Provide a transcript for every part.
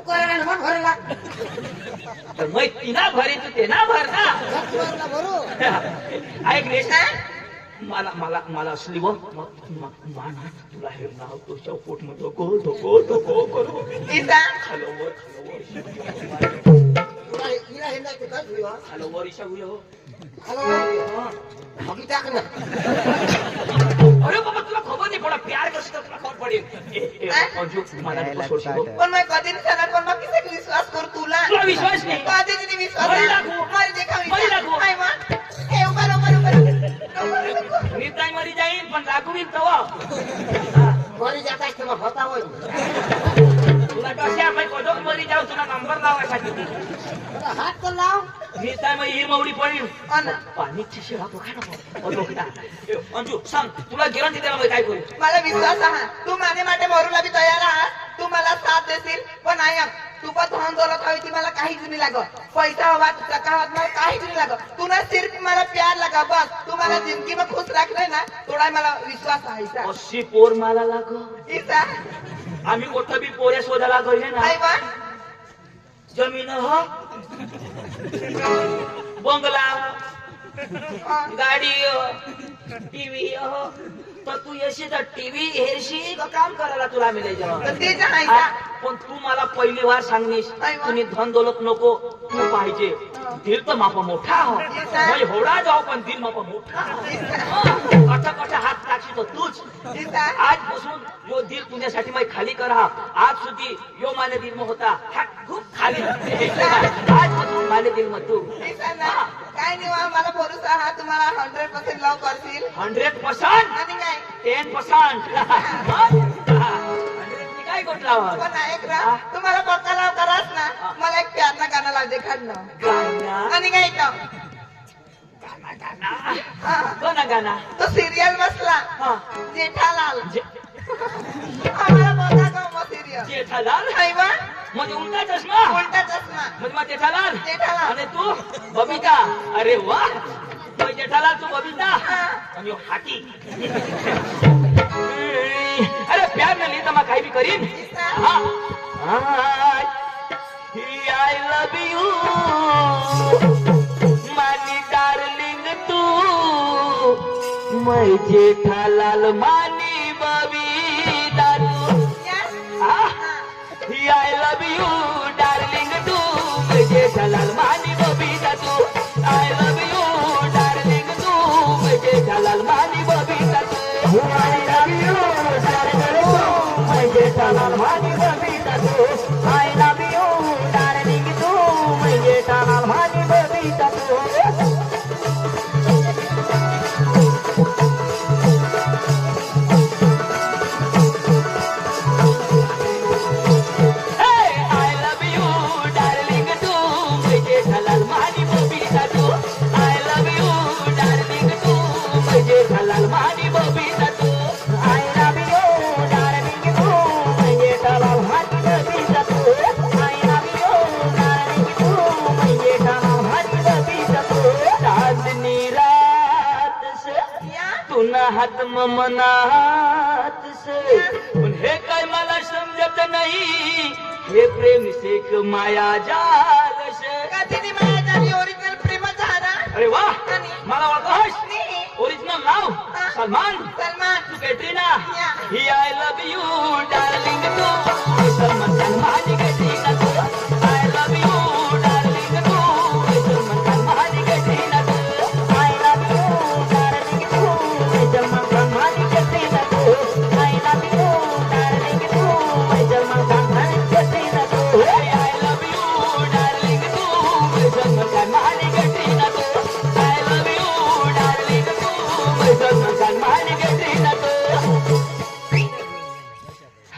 करायला मग भरला तर मग तिला भरी तू ते ना भर ना भरला भरू ऐक रे मला मला मला असली व माना तुला हे नाव तुझ्या पोट मध्ये धोको करू खालो तुला हिला हे नाही कुठं ठेवा खालो वरिशा गुले हो हॅलो मग टाक ना अरे बाबा तुला खबर नाही पडा प्यार कसं तुला खबर पडेल अंजू मला नको सोडशील पण मैं कधी नाही सांगणार पण मग किती विश्वास करू तुला तुला विश्वास नाही कधी नाही विश्वास बळी लागू. मारी देखा बळी लागू. काय मग हे उभा मी काय मरी जाईन पण लागू तवा मरी जाता तेव्हा होता होय तुला कशा आपण कदम मरी जाऊ तुला नंबर लावायसाठी हात तर लाव मी काय मग ही मवडी पडील अन पाणीची शिळा बघा ना अंजू सांग तुला गॅरंटी द्यायला मी काय करू मला विश्वास आहे तू माझे માટે मरूला बी तयार आहात तू मला साथ देशील पण आयम तू पण धन दौलत हवी ती मला काहीच नाही लागत पैसा हवा टका हवा मला काहीच नाही लागत तू ना सिर्फ मला प्यार लगा बस तू मला जिंदगी में खुश रखले ना थोड़ा मला विश्वास आहे ईसा अशी पोर मला लाग ईसा आम्ही मोठं बी पोऱ्या शोधायला गहिले ना काय बा जमीन हो बंगला गाडी टीव्ही हो तर तू येशी तर टीव्ही हेरशी का काम करायला तुला मिळेल तर ते जे आहे का पण तू मला पहिली वार सांगनीस काय बा? तुम्ही धन दौलत नको तू पाहिजे दिल तर माप मोठा हो म्हणजे होडा जाऊ पण दिल माप मोठा कटा हात टाकशी तर तूच ईसा आजपासून यो दिल तुझ्यासाठी मी खाली करा आज सुधी यो माने दिल में होता हा खूप खाली आजपासून माने दिल में तू ईसा ना काय नाही वा, मला भरोसा हा तुम्हाला 100% लव करतील 100% आणि काय 10% काय कुठला पण ऐक ना तुम्हाला पक्का लव करास ना मला एक प्यार ना गाणं लाव दे खाणं आणि काय गाना गाना तो सिरियल बसला हा जेठालाल आम्हाला बघा का मग सिरियल जेठालाल नाही बा म्हणजे उलटा चष्मा उलटा चष्मा म्हणजे मग जेठालाल जेठालाल. आणि तू बबिता अरे वा तो जेठालाल तू बबिता आणि ह्यो हाती अरे प्यार न लिहिता मग काही बी करीन आय लव यू मानी डार्लिंग तू मै जेठालाल मानी बबिता तू I love you, darling, तू मुझे जलाल मानी बबीता तू I love you, darling, तू मुझे जलाल मानी बबीता तू I love you, darling, तू मुझे जलाल मानी बबीता तू I love you, darling, तू मुझे जलाल मानी बबीता तू हात मनात से हे काय मला समजत नाही हे प्रेम शेख माया जाल से कधी माया झाली ओरिजिनल प्रेम झाला अरे वा मला ओळखस ओरिजिनल नाव सलमान सलमान तू कॅटरीना ही आय लव यू डार्लिंग तू सलमान खान माझी कॅटरीना तू आय लव यू डार्लिंग तू सलमान खान माझी कॅटरीना तू आय लव यू डार्लिंग तू सलमान खान माझी कॅटरीना तू आय लव यू डार्लिंग तू सलमान खान माझी कॅटरीना तू आय लव यू डार्लिंग तू सलमान खान माझी कॅटरीना तू आय लव यू डार्लिंग तू सलमान खान माझी कॅटरीना तू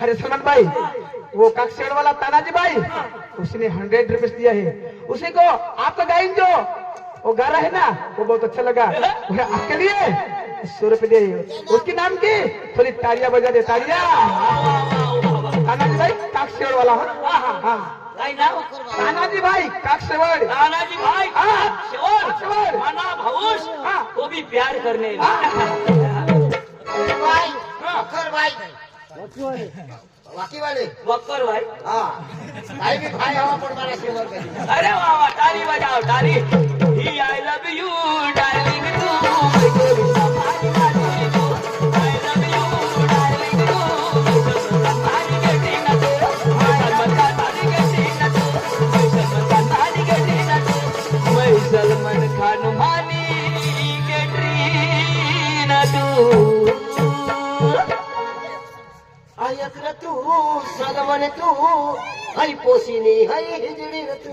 अरे सलमान भाई वो काकसेड़ वाला तानाजी भाई उसने 100 रुपीज दिया है उसी को आपका गायन जो वो गा रहा है ना वो बहुत अच्छा लगा वो आपके लिए 100 रुपए दिए उसके नाम की थोड़ी तालियां बजा दे तालियां तानाजी भाई काकसेड़ वाला हाँ काय नाव तानाजी भाई काकसेड़ तानाजी भाई शेवर शेवर मना भाऊस वो भी प्यार करने भाई खर भाई वाकीवाले वक्कर भाई हा काही बी भाई हवा पण मला शेवर कधी अरे वा वा टाळी बजाव टाळी ही आय लव्ह यू डार्लिंग तू गोविंदा माझी माझी तू आय लव्ह यू डार्लिंग तू माझी गेटी ना तू माझा माझी गेटी ना तू माझी गेटी ना तू मैं सलमान खान मानी गेटी ना तू आयकर तू सलमन तू हई पोसिनी हई हिजडी रे तू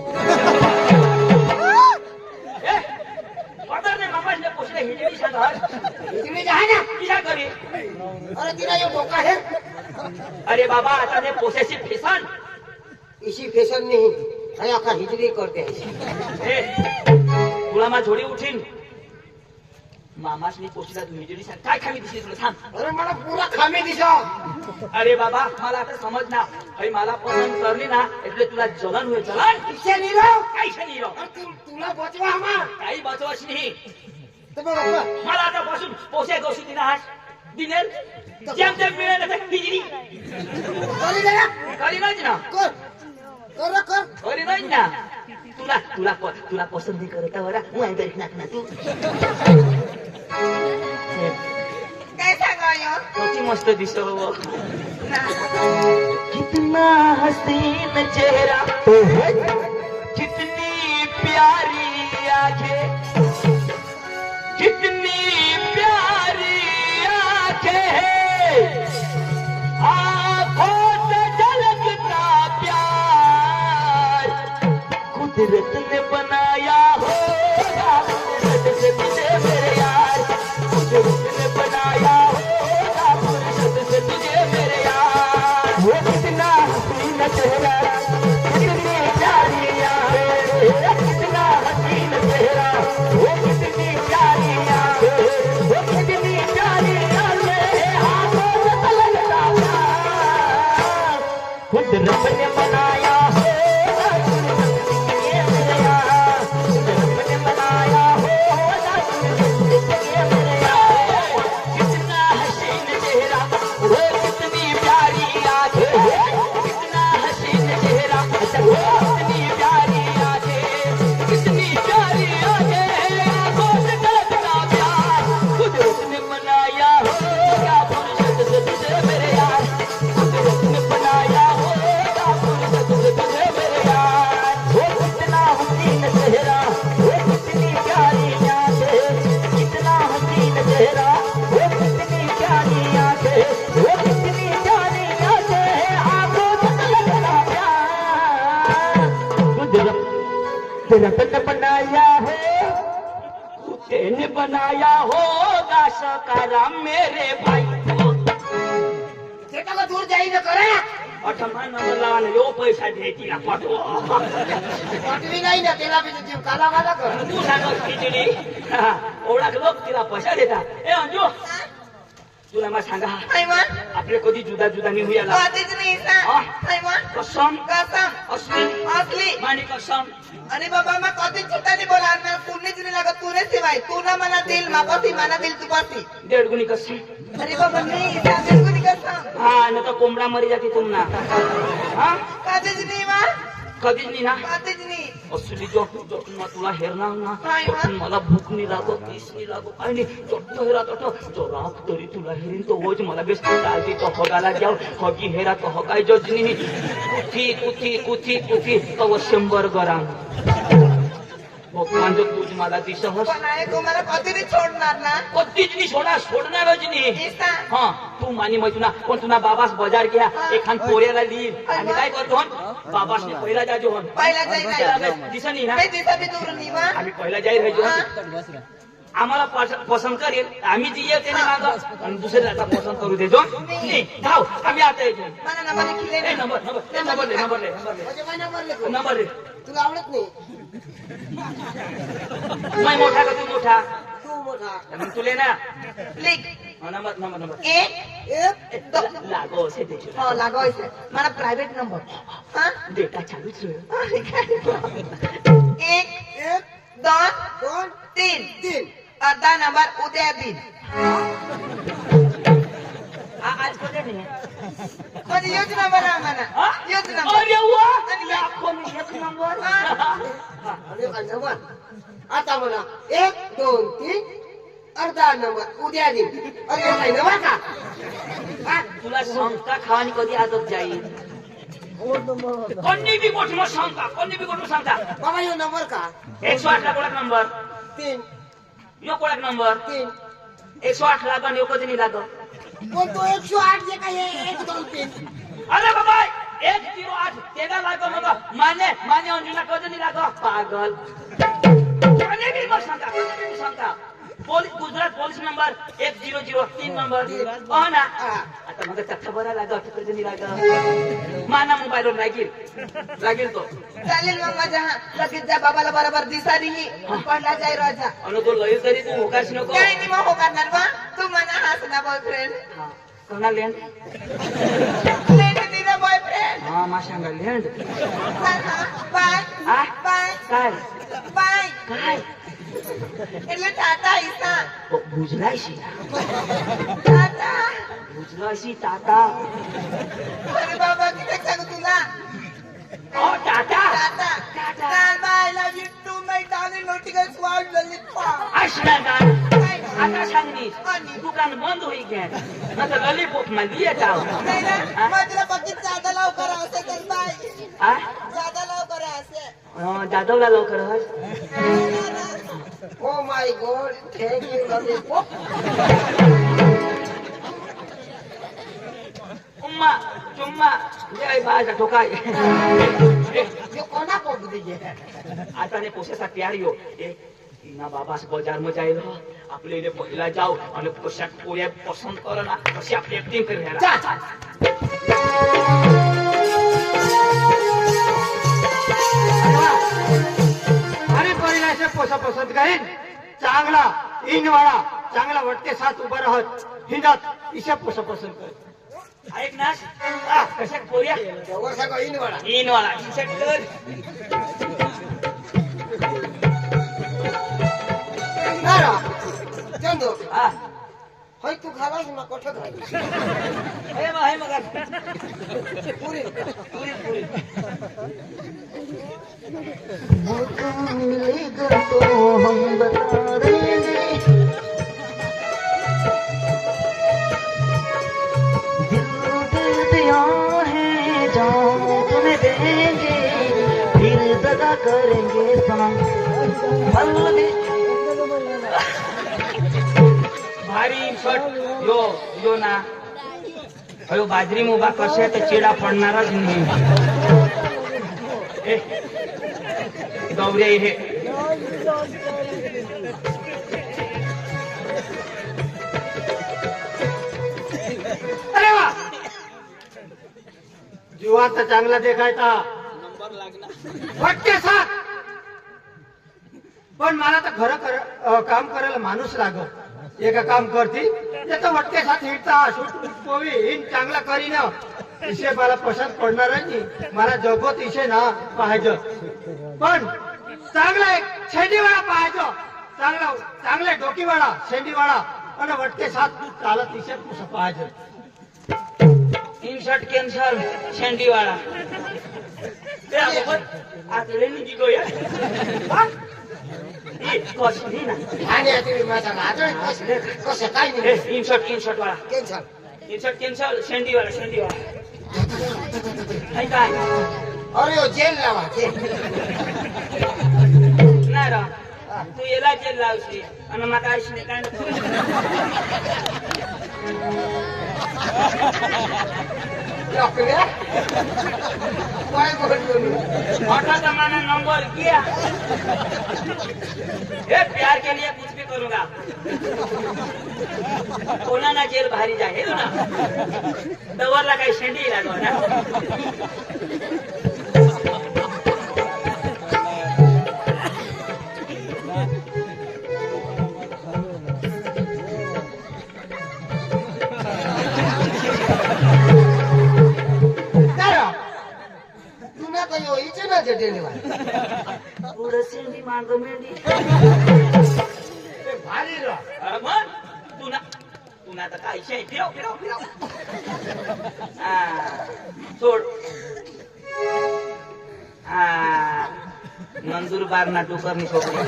ए पदर ने मामाने पोषले हिजडी साधार हिजडी जा ना किसा करी अरे तिला यो धोका है अरे बाबा आता ने पोसेसी फेसन इसी फैशन नहीं हई आखा हिजडी करते हैं ए तुला मा झोडी उठीन मामासनी पोषला तू हिजडी सांग काय खामी दिसली तुला सांग अरे मला पुरा खामी दिसा अरे बाबा मला आता समज ना भाई मला पसंत करली ना એટલે तुला जलन होय जलन इच्छा नहीं रहो काही नाही रो तुला बचवा हमा काही बचवस नाही तर बघ बघ. मला आता पासून पोसे गोशी दिना हास दिनेल जेम जेम मिळेल तर हिजडी करी दे ना. करी नाही ना कर कर कर करी नाही ना तुला तुला तुला पसंत करता वरा હું આઈ કરી નાખ ના તું काय सांगायो किती मस्त दिसतो ना कितना हसीन चेहरा कितनी प्यारी आंखें कितनी प्यारी आंखें आंखों से झलकता प्यार कुदरत ने बनाया होगा फुर्सत से तुझे मेरे यार कुदरत ने बनाया होगा फुर्सत से तुझे मेरे यार वो कितना हसीन चेहरा कितनी प्यारी आंखें कितना हसीन चेहरा वो कितनी प्यारी आंखें वो कितनी प्यारी आंखें आंखों से तलकता प्यार कुदरत ने बनाया होगा ये मेरे यार कुदरत ने बनाया होगा ये मेरे यार कितना हसीन चेहरा वो कितनी प्यारी आंखें कितना हसीन चेहरा वो कितनी प्यारी आंखें कितनी प्यारी आंखें आंखों से झलकता प्यार कुदरत ने बनाया होगा फुर्सत से तुझे मेरे यार कुदरत ने बनाया होगा फुर्सत से तुझे मेरे यार वो कितना हसीन चेहरा वो कितनी प्यारी आंखें कितना हसीन चेहरा वो कितनी प्यारी आंखें वो कितनी प्यारी आंखें आंखों से तलकता प्यार कुदरत ने बनाया है तेने बनाया होगा सकारा मेरे भाई ते का दूर जाई न करे अठमा नंबर लावाने यो पैसा द्यायची ना पाठवा वाटली नाही ना त्याला बी जीव काला वाला कर तू सांगत खिचडी ओळख लोक तिला पैसा देता ए अंजू तुला मला सांगा हाय मन आपले कधी जुदा जुदा नाही हुयाला कधीच नाही सा हाय मन कसम कसम असली असली मानी कसम अरे बाबा मैं कधीच झूठा नहीं बोला मैं कुन्नीच नहीं लगा तूने सिवाय तू ना मना दिल मापासी माना दिल तू पासी डेढ़ गुनी कसम अरे बाबा नहीं साबिर को नहीं कसम हा न तर कोंबडा मरी जाते तुमना हा कधीच नहीं मां कधीच नाही ना कधीच नहीं असली जोटून तुला हेरणार ना नाही ना. जोटून मला भूक नाही लागत तीस नाही लागत काही नाही जोट्ट हेरा तोट जो राख तरी तुला हेरीन तो होज मला बेस्ट चालती तो हगाला जाऊ हगी हेरा तो हगाय जोजनी कुथी कुथी कुथी कुथी तो 100 ग्राम भगवान जो तुझ मला दिसहस पण आहे को मला कधी नाही सोडणार ना कधीच नाही सोडणारच नाही दिसा हा तू मानी मैतुना पण तुना बाबास बाजार घ्या एखान पोऱ्याला लिहिल आम्ही काय करतो हन बाबासने पहिला जाजो हन पहिला जाई नाही दिसा नाही ना नाही दिसा भी दूर नहीं मां आम्ही पहिला जाहीर व्हायचो आम्हाला पसंत करेल आम्ही जी येते ना मागं आणि दुसऱ्याला पसंत करू देजो नाही धाव आम्ही आता येतो मला नंबर खिले ए, नंबर ले म्हणजे महिना मरले कोण? नंबर ले तुला आवडत नाही मैं मोठा का तू मोठा तू मोठा मग तुले ना लिख नंबर एक एक दो लागो असे त्याचे हो लागो इसे मला प्राइवेट नंबर हाँ डेटा चालूच रे एक एक दोन दोन तीन तीन अर्धा नंबर उद्या दिन आज कधी नाही पण योच नंबर आहे म्हणा हा? योच नंबर अरे वा लाखों में एक नंबर अरे काय नंबर आता म्हणा 1 2 3 अर्धा नंबर उद्या दे अरे काय नंबर का हा? तुला शंका खावानी कधी आदत जाईल कोणी बी गोष्ट सांगता कोणी बी गोष्ट सांगता बाबा यो नंबर का 108 ला कोणाक नंबर 3 यो कोणाक नंबर 3 108 ला पण यो कधी नाही लागत पण तो 108 जे काय 1 2 3 अरे बाबा 108 तेगा लागो मग माने अंजुना कधी नाही लागत पागल कोणी बी गोष्ट सांगता कोणी बी सांगता गुजरात पोलीस नंबर 1003 नंबर हो ना आता मग चक्का बरा लागत कधी नाही लागत माना मोबाईलवर लागेल तो चालेल मग माझ्या हा लगेच जा बाबाला बरोबर दिसारी पडला जाई राजा आणि तो लई तरी तू होकाश नको काय नाही मग हो करणार बा तू म्हणा हास ना बॉयफ्रेंड कोणा लेंड तिचा बॉयफ्रेंड हा माशांगा लेंड बाय आ? बाय काय बाय काय એટલે ટાટા ઈસા बुजलायशी ટાટા बुजलायशी टाटा अरे बाबा किती सांगू तुला ओ टाटा टाटा चाल bye love you too my darling नोटिकल स्वाल ललिपॉप असला गाण आता सांगनीस आणि दुकान बंद होई गया आता लॉलीपॉप मध्ये येत आहो नाही ना मग तुला बघित जादा लवकर असे तर बाय आ जादा लवकर असे जाधवला लवकर हस oh my god thank you lollipop उम्मा चुम्मा जय बाजा ठोकाय यो कोणा पोट दे आता ने पोशासाठी आयो ना बाबा बजार में जाईल आपले इथे पहिला जाऊ आणि पोशाख पोऱ्या पसंत कर ना कशी आपली ऍक्टिंग कर जा अरे पहिला से पोसा पसंत करीन चांगला इनवाळा चांगला वटके साथ उभा राहत हिंदात इशा पोसा पसंत कर ऐक ना कशा पोऱ्या जवळ सगळं इन वाडा इन वाला टी-शर्ट कर नारा चंदो हा होय तू घालास ना कोठ घाल हे मग पुरी पुरी पुरी मिलेगा तो हम बता देंगे दिल दे दिया है जान तुम्हें देंगे फिर दगा करेंगे सनम भारी शर्ट यो ना अयो बाजरी उभा कसे तर चिडा पडणारच नाही गौऱ्या हे अरे वा जीवात चांगला देखायचा वटके साथ पण मला तर खरं काम करायला माणूस लागत एका काम करती त्याचं वटके साथ हिटता शूट पोवी हिन चांगला करीन इशे मला पसंत पडणार नाही मला जगत इशे ना पाहिजे पण चांगला एक शेंडीवाळा पाहिजे चांगला चांगले डोकीवाळा शेंडीवाळा आणि वटके साथ चालत इशे पुस पाहिजे इन शर्ट कॅन्सल शेंडी वाला आता रेनी जी गोया कशी ना आणि तुम्ही माझा नातू कसं काय नाही इन शर्ट वाला कॅन्सल इन शर्ट कॅन्सल शेंडी वाला काय अरे ओ जेल लावा जेल नाही राव तू याला जेल लावशी आणि मग काय काय लॉकड्या काय बोललो ऑटो जमाना नंबर किया ये प्यार के लिए कुछ भी करूंगा कोणा ना जेल भारी जाए ना दवरला काही शेंडी लागो ना तुला तर यो इथे ना जटेल पुढे शेंडी मांग मेंढी भारी रा मग तू पुन्हा आता काय शे फिरव फिरव फिरव हा, सोड हा नंदुरबार ना डुकरनी सोडली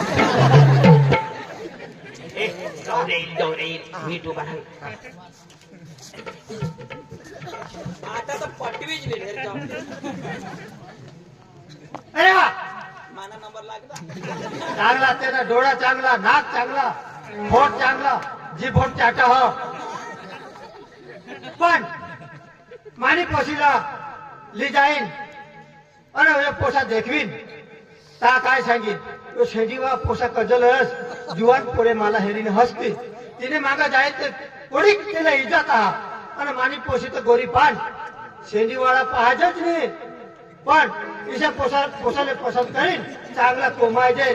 जाऊ दे मीठ उभा राहील आता तर पटवीच भेटेल जाऊ अरे वा माना नंबर लागला चांगला त्याचा डोळा चांगला नाक चांगला फोट चांगला जी फोट चाटा हो पण मानी पोशीला ली जाईन अरे पोसा देखवीन ता काय सांगीन तो शेजीवा पोसा कजलस जुवान पोरे मला हेरीने हसते तिने मागा जाय ते कोणी तिला इजात आहा आणि मानी पोशी तर गोरी पान शेंडीवाळा पाहायच नाही पण तिच्या पोसाले पसंत करीन चांगला कोमायचे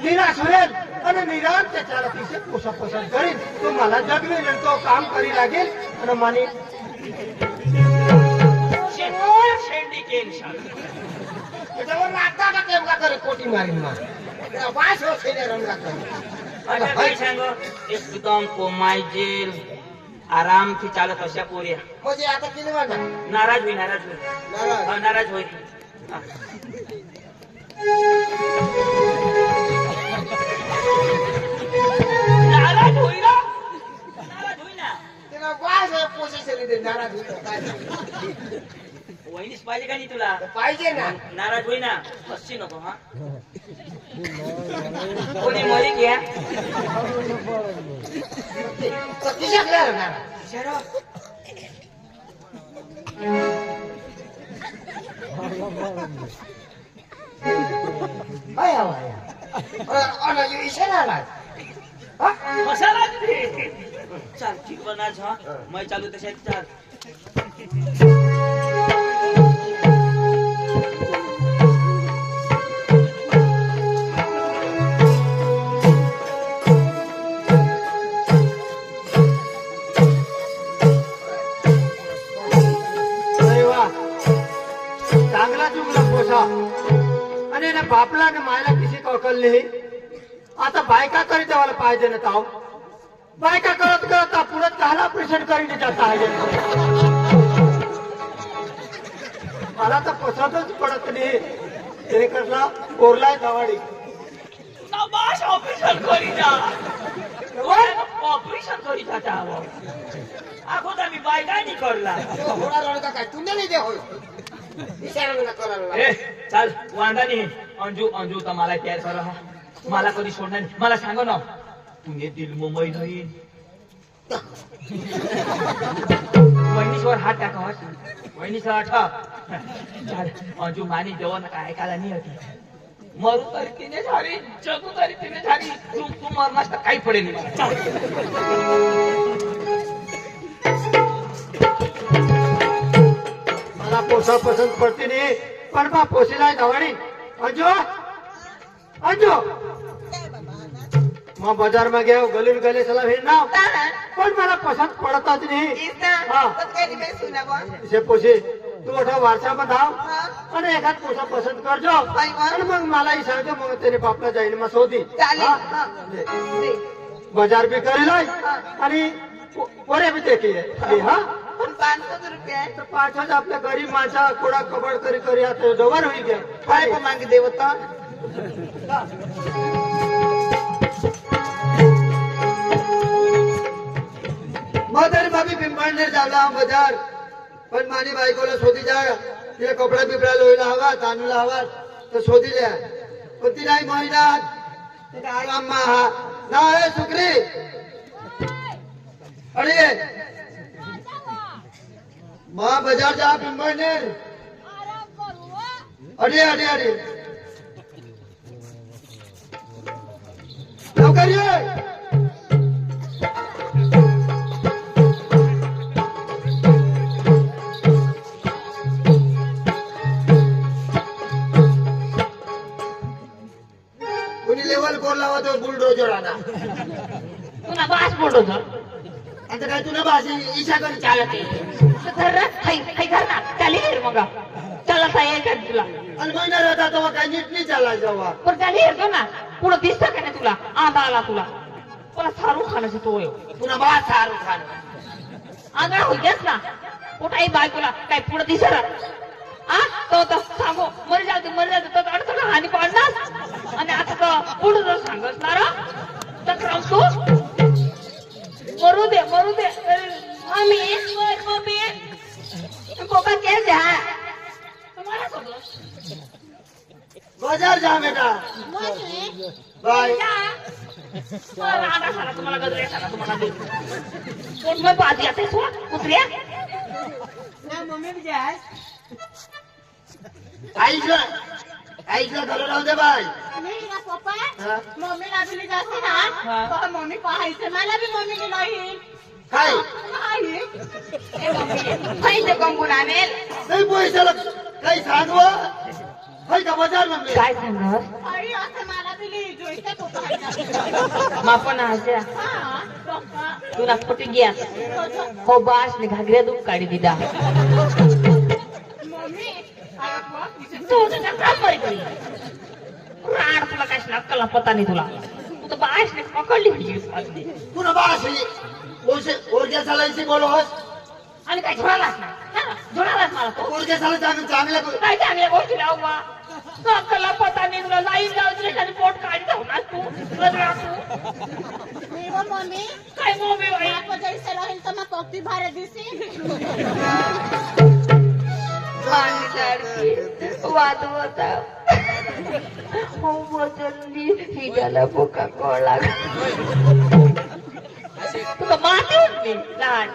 निराश होईल आणि निराश त्याच्याला तिचे पोसा पसंत करीन तो मला जगवेल आणि तो काम करी लागेल आणि मानी शेंडी केन त्याच्यावर नाता का केमका करे कोटी मारीन मग वास हो शेने रंगा करे आता काय सांगो एकदम कोमाय जेल आराम થી ચાલે કશા પોરિયા म्हणजे आता किती वाजता નારાજ હોય नाराज હા નારાજ હોય હા. નારાજ હોય ના નારાજ હોય ના त्याला वास पोझिशन दे नाराज होतो काय वहिनीच पाहिजे का नाही तुला पाहिजे ना नाराज होई ना हसशी नको हा कोणी मरी घ्या किती नाराज आया आया अरे इशारा आला मसाला चाल ठीक बना हा मैं चालू तशात चाल चांगला चुकला पोसा आणि ना बापला ना मायला किसी का अकल नाही आता बायका करी देवाला पाहिजे ना ताव बायका करत करत पुढे काला ऑपरेशन करीने जाता आहे मला तर पसंतच पडत नाही ते कसला कोरलाय दवाडी नबाश ऑपरेशन करी जा ऑपरेशन करी जाता आखो तर मी बाय काय नाही करला थोडा लढका काय तुझ्या नाही दे होय इशारा करायला ए चाल वांदा नाही अंजू अंजू तर मला तयार करा हा मला कधी सोडणार नाही मला सांग ना तुझे दिल मुंबई नाही वहिनीश्वर हात टाका वहिनीचा आठा चाल अंजू मानी जेवण काय ऐकायला नाही होती मरू तरी तिने झाली जगू तरी तिने झाली तू तू मरणार तर काही पडेल नाही मला. चाल. मला पोसा पसंत पडते नाही पण बा पोशीला दवाडी अंजू अंजू मग बाजार में गए गली में गले चला फिर ना पण मला पसंत पडतच नाही इसे पोसे तू अठा वारसा में धाव आणि एखाद पोसा पसंत करजो आणि मग मलाही सांगतो मग तेरे बापला जाईन मग शोधी बाजार भी करी लाई आणि पोरे भी देखी हा 500 रुपये तर 5,000 आपल्या गरीब माणसा कोडा कबड करी करी आता जवळ होई गे काय पण मागे देवता मदर भाभी पिंपळनेर जावला बाजार पण मानी बायकोला शोधी जा तिला कपडा बिपडा लोईला हवा तांदूळ हवा तर शोधी द्या पण ती नाही महिन्यात तिला आराम मा हा ना सुकरी अरे मा बाजार जा पिंपळनेर अरे अरे अरे लवकर ये कुणी लेवल कोण लावा तो बुलडोजर आणा तुला बास बुलडोजर आता काय तुला भाषी इशा करी चालत घर ना चालेल मग चालता येईल का तुला आणि महिना राहता तेव्हा काय नीट नाही चालायचं जेव्हा पण त्याला येतो ना पुढं दिसतं का नाही तुला आंदा आला तुला मला शाहरुख खानाचा तो पुन्हा बा शाहरुख खान आंधळा होईस ना कुठाही बायकोला काय पुढे दिसर तो सांगो मर जाते तर अडचण हानी पाडणार आणि आता तर पुढे जर सांगसणार तर तू मरू दे मम्मी पप्पा केस द्या तुम्हाला सगळं बाजार जा बेटा बाय तुम्हाला गजरे तुम्हाला पोट में बात जाते उतरिया आईला घरी राहू दे बाय नाही ना पप्पा हा? मम्मीला बी जाते ना तर मम्मी पाहायचं मला बी मम्मीने नाही काय पैसे कमवून आणेल नाही पैशाला काही सांगवा हाय का बाजार म्हणले काय सांगस आई असं मला बी जोईचं पप्पा मापन आजा हा पप्पा तू नागपटी गया हो बास ने घागऱ्या दूध काढी दिला मम्मी तू तुझ्या काम करी राड तुला काय अक्कला पता नाही तुला तू तर बास ने पकडली म्हणजे पुन्हा बास ओरग्या चालायची बोलोस आणि काय झोडालाच ना झोडालाच मला तो ओरग्या चालायचं चांगल्या काय चांगल्या गोष्टी लाववा अक्कला पता नाही तुला नाही जाऊ तुला त्याने पोट काढी जाऊ ना तू रगडा तू मी व मम्मी काय मम्मी बाई आपण जैसे राहील तर मग पक्की भारे दिसी वादवता हो बदलली हिडाला बोका कोळा तुला माती होती लहान